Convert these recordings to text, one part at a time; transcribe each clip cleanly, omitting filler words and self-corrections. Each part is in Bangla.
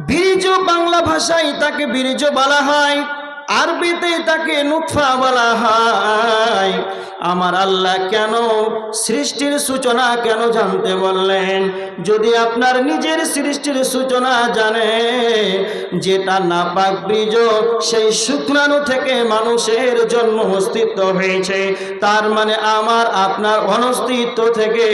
বীর্য বাংলা ভাষায় তাকে বীর্য বলা হয়, আরবিতে তাকে নুতফা বলা হয়। আমার আল্লাহ কেন সৃষ্টির সূচনা কেন জানতে বললেন? যদি আপনার নিজের সৃষ্টির সূচনা জানে, যেটা নাপাক বীজ, সেই শুক্রাণু থেকে মানুষের জন্ম অস্তিত্ব হয়েছে, তার মানে আমার আপনার অনস্তিত্ব থেকে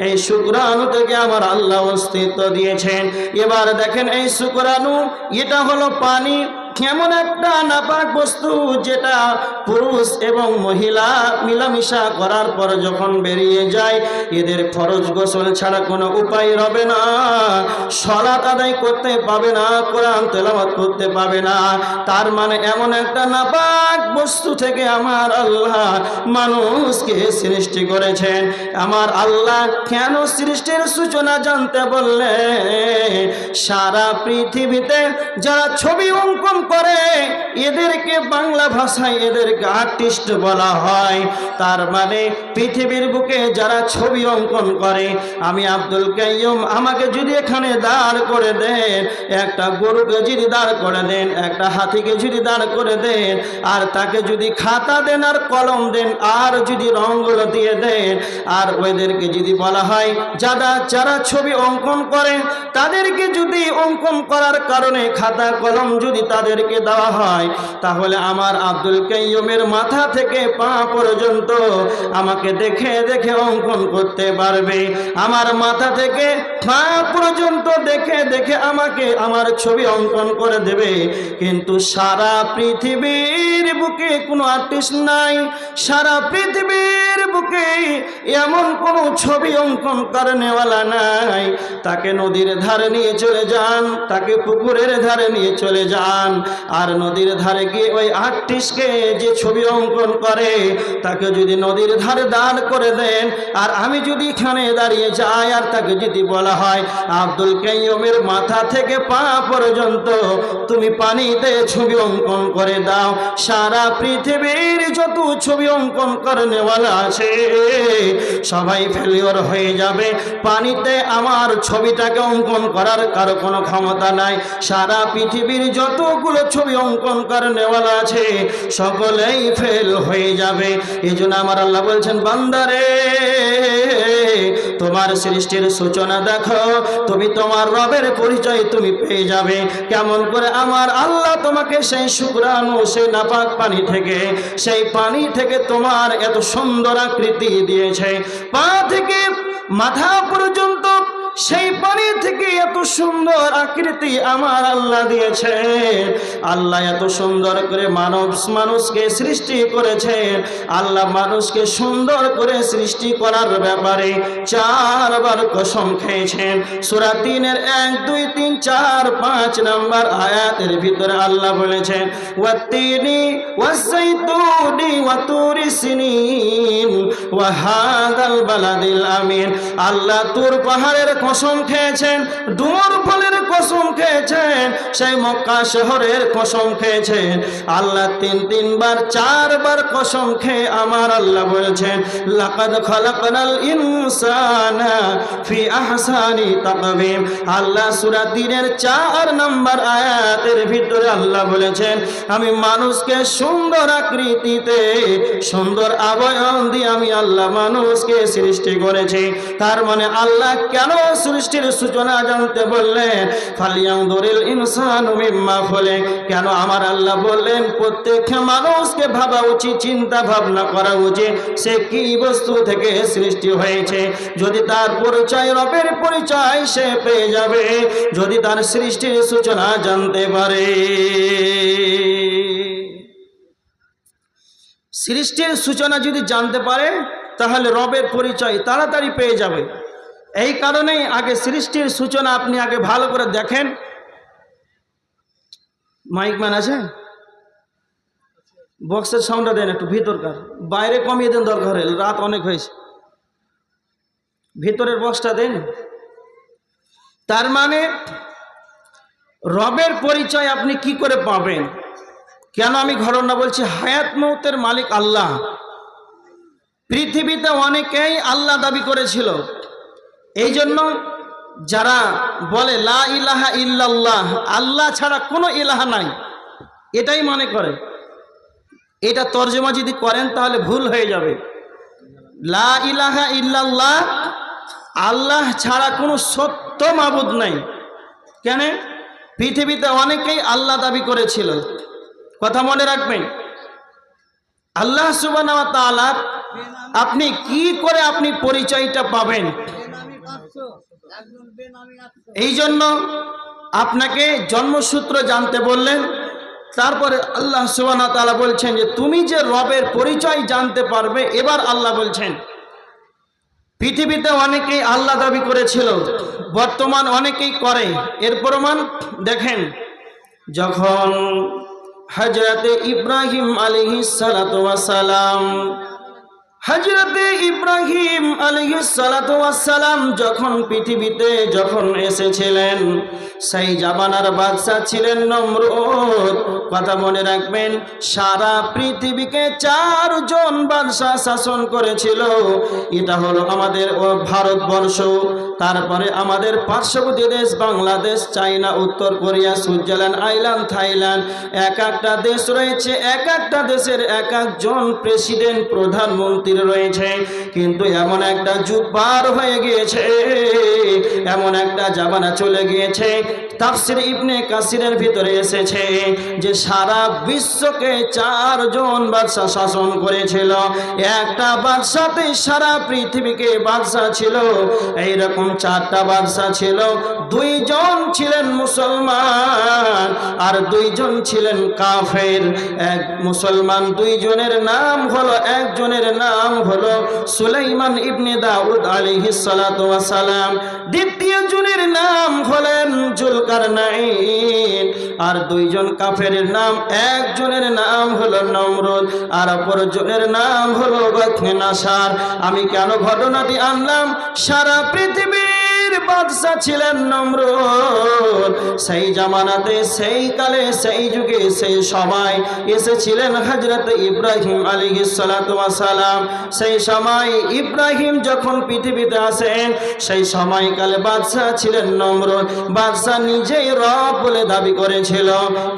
এই শুক্রাণু থেকে আমার আল্লাহ অস্তিত্ব দিয়েছেন। এবার দেখেন এই শুক্রাণু, এটা হলো পানি, কেমন একটা নাপাক বস্তু, যেটা পুরুষ এবং মহিলা মিলামিশা করার পর যখন বেরিয়ে যায়, এদের ফরজ গোসল ছাড়া কোনো উপায় রবে না, সালাত আদায় করতে পাবে না, কোরআন তেলাওয়াত করতে পাবে না। তার মানে এমন একটা নাপাক বস্তু থেকে আমার আল্লাহ মানুষকে সৃষ্টি করেছেন। আমার আল্লাহ কেন সৃষ্টির সূচনা জানতে বললে? সারা পৃথিবীতে যারা ছবি অঙ্কন করে, এদেরকে বাংলা ভাষায় এদেরকে আর্টিস্ট বলা হয়। তার মানে পৃথিবীর বুকে যারা ছবি অঙ্কন করে, আমি আব্দুল কাইয়ুম, আমাকে যদি এখানে দাঁড় করে দেন, একটা গরুকে যদি দাঁড় করে দেন, একটা হাতিকে যদি দাঁড় করে দেন, আর তাকে যদি খাতা দেন আর কলম দেন, আর যদি রঙগুলো দিয়ে দেন, আর ওদেরকে যদি বলা হয় যারা ছবি অঙ্কন করে, তাদেরকে যদি অঙ্কন করার কারণে খাতা কলম যদি তাদেরকে দেওয়া হয়, তাহলে আমার আব্দুল কাইয়ুমের মাথা থেকে পা পর্যন্ত আমাকে দেখে দেখে অঙ্কন করতে পারবে। আমার মাথা থেকে পা পর্যন্ত দেখে দেখে আমাকে আমার ছবি অঙ্কন করে দেবে। কিন্তু সারা পৃথিবীর বুকে কোনো আর্টিস্ট নাই, সারা পৃথিবীর বুকে এমন কোনো ছবি অঙ্কন করেনেওয়ালা নাই। তাকে নদীর ধারে নিয়ে চলে যান, তাকে পুকুরের ধারে নিয়ে চলে যান, আর নদীর ধারে গিয়ে ওই আর্টিস্টকে যে ছবি অঙ্কন করে, তাকে যদি নদীর ধারে দাঁড় করে দেন, আর আমি যদি এখানে দাঁড়িয়ে যাই, আর তাকে যদি বলা হয় আব্দুল কাইয়ুমের মাথা থেকে পা পর্যন্ত তুমি পানিতে ছবি অঙ্কন করে দাও, সারা পৃথিবীর যত ছবি অঙ্কন করেনেওয়ালা আছে সবাই ফেলিওর হয়ে যাবে। পানিতে আমার ছবিটাকে অঙ্কন করার কারো কোনো ক্ষমতা নাই। সারা পৃথিবীর যতগুলো ছবি অঙ্কন করেনেওয়ালা আছে সকলেই ফেল হয়ে যাবে। এই জন্য আমার আল্লাহ বলছেন, বান্দারে তোমার সৃষ্টির সূচনা দেখো, তুমি তোমার রবের পরিচয় তুমি পেয়ে যাবে। কেমন করে আমার আল্লাহ তোমাকে সেই শুক্রাণু, সেই নাপাক পানি থেকে, সেই পানি থেকে তোমার এত সুন্দর আকৃতি দিয়েছে, পা থেকে মাথা পর্যন্ত সেই পানি থেকে এত সুন্দর আকৃতি আমার আল্লাহ দিয়েছে। আল্লাহ এত সুন্দর করে মানুষকে সৃষ্টি করেছেন। আল্লাহ মানুষকে সুন্দর করে সৃষ্টি করার ব্যাপারে 4 বার কসম খেয়েছেন। সূরা 3-এর 1, 2, 3, 4, 5 নম্বর আয়াতের ভিতরে আল্লাহ বলেছেন, ওয়াত্তিনি ওয়াযাইতুনি ওয়াতুরি সিনিন ওয়া হাদাল বালাদিল আমিন। আল্লাহ তুর পাহাড়ের কসম খেয়েছেন, ডুমুর ফলের কসম খেয়েছেন, সেই মক্কা শহরের কসম খেয়েছেন। আল্লাহ 3 বার 4 বার কসম খেয়ে আমার আল্লাহ বলেছেন, লাকাদ খালাকনাল ইনসানা ফি আহসানি তাকওয়িম। আল্লাহ সূরা 3-এর 4 নম্বর আয়াতের ভিতরে আল্লাহ বলেছেন, আমি মানুষকে সুন্দর আকৃতিতে, সুন্দর আবয়ব দিয়ে আমি আল্লাহ মানুষকে সৃষ্টি করেছি। তার মানে আল্লাহ কেন সৃষ্টির সূচনা জানতে বললেন? ফালিয়ানদুরিল ইনসানু মিম্মা খলিক। কেন আমার আল্লাহ বললেন প্রত্যেক মানুষকে ভাবা উচিত, চিন্তা ভাবনা করা উচিত সে কি বস্তু থেকে সৃষ্টি হয়েছে। যদি তার পরিচয়, রবের পরিচয় সে পেয়ে যাবে, যদি তার সৃষ্টির সূচনা জানতে পারে। সৃষ্টির সূচনা যদি জানতে পারে, তাহলে রবের পরিচয় তাড়াতাড়ি পেয়ে যাবে। এই কারণেই আগে সৃষ্টির সূচনা আপনি আগে ভালো করে দেখেন। মাইক ম্যান আছে? বক্সের সাউন্ডটা দেন একটু, ভিতরকার, বাইরে কমিয়ে দেন দরকার হলে, রাত অনেক হয়েছে, ভিতরের বক্সটা দেন। তার মানে রবের পরিচয় আপনি কি করে পাবেন? কেন আমি ঘটনা বলছি? হায়াত মৌতের মালিক আল্লাহ। পৃথিবীতে অনেকেই আল্লাহ দাবি করেছিল, এই জন্য যারা বলে লা ইলাহা ইল্লাল্লাহ, আল্লাহ ছাড়া কোনো ইলাহা নাই, এটাই মনে করে। এটা তর্জমা যদি করেন তাহলে ভুল হয়ে যাবে। লা ইলাহা ইল্লাল্লাহ, আল্লাহ ছাড়া কোনো সত্য মাবুদ নাই। কেন? পৃথিবীতে অনেকেই আল্লাহ দাবি করেছিল। কথা মনে রাখবেন, আল্লাহ সুবহানাহু ওয়া তাআলা আপনি কি করে আপনি পরিচয়টা পাবেন? এই জন্য আপনাকে জন্মসূত্র জানতে বললেন। তারপরে আল্লাহ সুবহানাহু ওয়া তাআলা বলছেন যে তুমি যে রবের পরিচয় জানতে পারবে। এবার আল্লাহ বলছেন পৃথিবীতে অনেকেই আল্লাহ দাবি করেছিল, বর্তমান অনেকেই করে। এর প্রমাণ দেখেন, যখন হযরতে ইব্রাহিম আলাইহিস সালাতু ওয়াস সালাম, হযরতে ইব্রাহিম আলাইহিস সালাতু ওয়াস সালাম যখন পৃথিবীতে যখন এসেছিলেন, সেই জামানার বাদশা ছিলেন নমরুদ। কথা মনে রাখবেন, সারা পৃথিবীকে 4 জন বাদশা শাসন করেছিল। এটা হলো আমাদের ভারতবর্ষ, তারপরে আমাদের পার্শ্ববর্তী দেশ বাংলাদেশ, চায়না, উত্তর কোরিয়া, সুইজারল্যান্ড, আইল্যান্ড, থাইল্যান্ড, এক একটা দেশ রয়েছে। এক একটা দেশের এক একজন প্রেসিডেন্ট, প্রধানমন্ত্রী রয়েছে। কিন্তু এমন একটা যুগ পার হয়ে গিয়েছে, এমন একটা জামানা চলে গিয়েছে, তাফসীর ইবনে কাসিরের ভিতরে এসেছে যে সারা বিশ্বকে 4 জন বাদশা শাসন করেছিল। একটা বাদশাতে সারা পৃথিবীকে বাদশা ছিল। এইরকম 4টা বাদশা ছিল। 2 জন ছিলেন মুসলমান আর 2 জন ছিলেন কাফের। এক মুসলমান 2 জনের নাম হলো, একজনের নাম হলো সুলাইমান ইবনে দাউদ আলাইহিস সালাতু ওয়াস সালাম, দ্বিতীয় জনের নাম হলেন জুলকারনাইন। আর 2 জন কাফের নাম, একজনের নাম হলো নমরুদ আর অপরজনের নাম হলো বাখনাসার। আমি কেন ঘটনাটি আনলাম? সারা পৃথিবীর বাদশা ছিলেন নমরুদ। সেই জামানাতে, সেই কালে, সেই যুগে, সেই সময় এসেছিলেন হযরত ইব্রাহিম আলাইহিস সালাতু ওয়াস সালাম। সেই সময় ইব্রাহিম যখন পৃথিবীতে আসেন, সেই সময়কালে বাদশা ছিলেন নমরুদ। বাদশা নিজেই রব বলে দাবি করেছিল,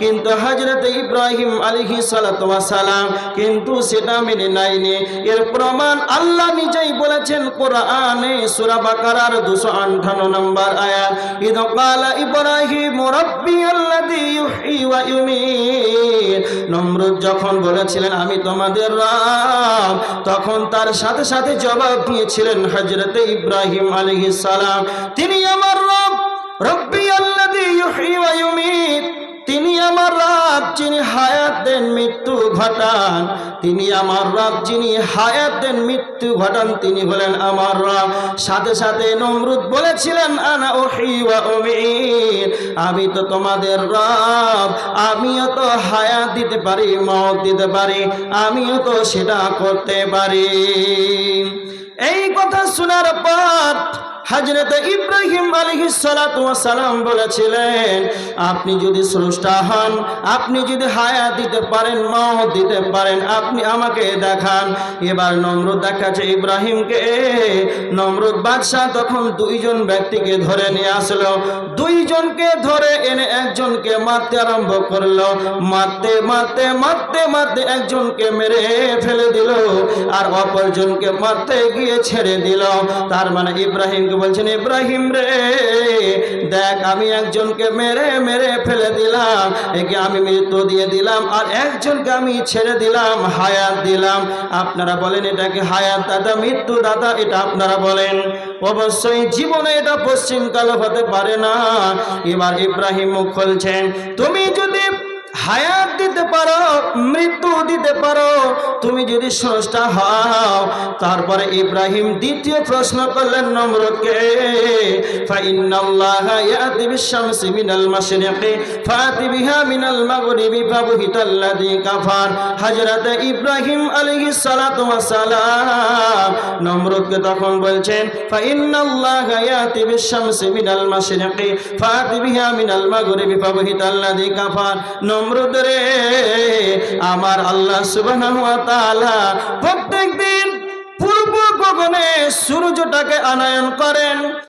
কিন্তু হযরত ইব্রাহিম আলাইহিস সালাতু ওয়াস সালাম কিন্তু সেটা মেনে নেয়নি। এর প্রমাণ আল্লাহ নিজেই বলেছেন কোরআনে, সূরা বাকারার 258 নম্বর আয়াত, ইদ ক্বালা ইব্রাহিম রাব্বিয়াল্লাযী ইউহয়ী ওয়া ইউমীত। নমরুদ যখন বলেছিলেন আমি তোমাদের রব, তখন তার সাথে সাথে জবাব দিয়েছিলেন হযরত ইব্রাহিম আলাইহিস সালাম, তিনি আমার রব, রাব্বিয়াল্লাযী ইউহয়ী ওয়া ইউমীত। তিনি আমার রব যিনি হায়াত দেন, মৃত্যু ঘটান। তিনি আমার রব যিনি হায়াত দেন, মৃত্যু ঘটান, তিনি হলেন আমার রব। সাথে সাথে নমরুদ বলেছিলেন আনা উহয়ী ওয়া উমীত, আমি তো তোমাদের রব, আমিও তো হায়াত দিতে পারি, মওত দিতে পারি, আমিও তো সেটা করতে পারি। এই কথা শোনার পর হযরত ইব্রাহিম আলাইহিস সালাতু ওয়াস সালাম বলেছিলেন আপনি যদি স্রষ্টা হন, আপনি যদি হায়াত দিতে পারেন, মওত দিতে পারেন, আপনি আমাকে দেখান। এবার নমরুদ দেখাচ্ছে ইব্রাহিমকে। নমরুদ বাদশাহ তখন 2 জন ব্যক্তিকে ধরে নিয়ে আসলো। 2 জনকে ধরে এনে একজনকে মারতে আরম্ভ করলো। মারতে মারতে মারতে মারতে একজনকে মেরে ফেলে দিল আর অপরজনকে মারতে গিয়ে ছেড়ে দিল। তার মানে ইব্রাহিম বলছেন, ইব্রাহিম রে দেখ, আমি একজনকে মেরে মেরে ফেলে দিলাম, একে আমি মৃত্যু দিয়ে দিলাম, আর একজনকে আমি ছেড়ে দিলাম, হায়াত দিলাম। আপনারা বলেন এটাকে হায়াত দাতা, মৃত্যু দাতা, এটা আপনারা বলেন? অবশ্যই জীবনে এটা পশ্চিমকাল হতে পারে না। এবার ইব্রাহিম মুখ খুলছেন, তুমি যদি হায়াত দিতে পারো, মৃত্যু দিতে পারো, তুমি যদি স্রষ্টা হও। তারপরে ইব্রাহিম দ্বিতীয় প্রশ্ন করলেন নমরুদকে, ফাইন্নাল্লাহা ইয়াতি বিশ-শামসি মিনাল মাশরিকি ফাতি বিহা মিনাল মাগরিবি ফাবুহিতাল্লাযী কাফার। হযরত ইব্রাহিম আলাইহিস সালাতু ওয়াস সালাম নমরুদকে তখন বলছেন, ফাইন্নাল্লাহা ইয়াতি বিশ-শামসি মিনাল মাশরিকি ফাতি বিহা মিনাল মাগরিবি ফাবুহিতাল্লাযী কাফার। নমরুদ রে, আমার আল্লাহ সুবহানাহু ওয়া তাআলা প্রত্যেকদিন পূর্ব গগনে সূর্যটাকে আনয়ন করেন।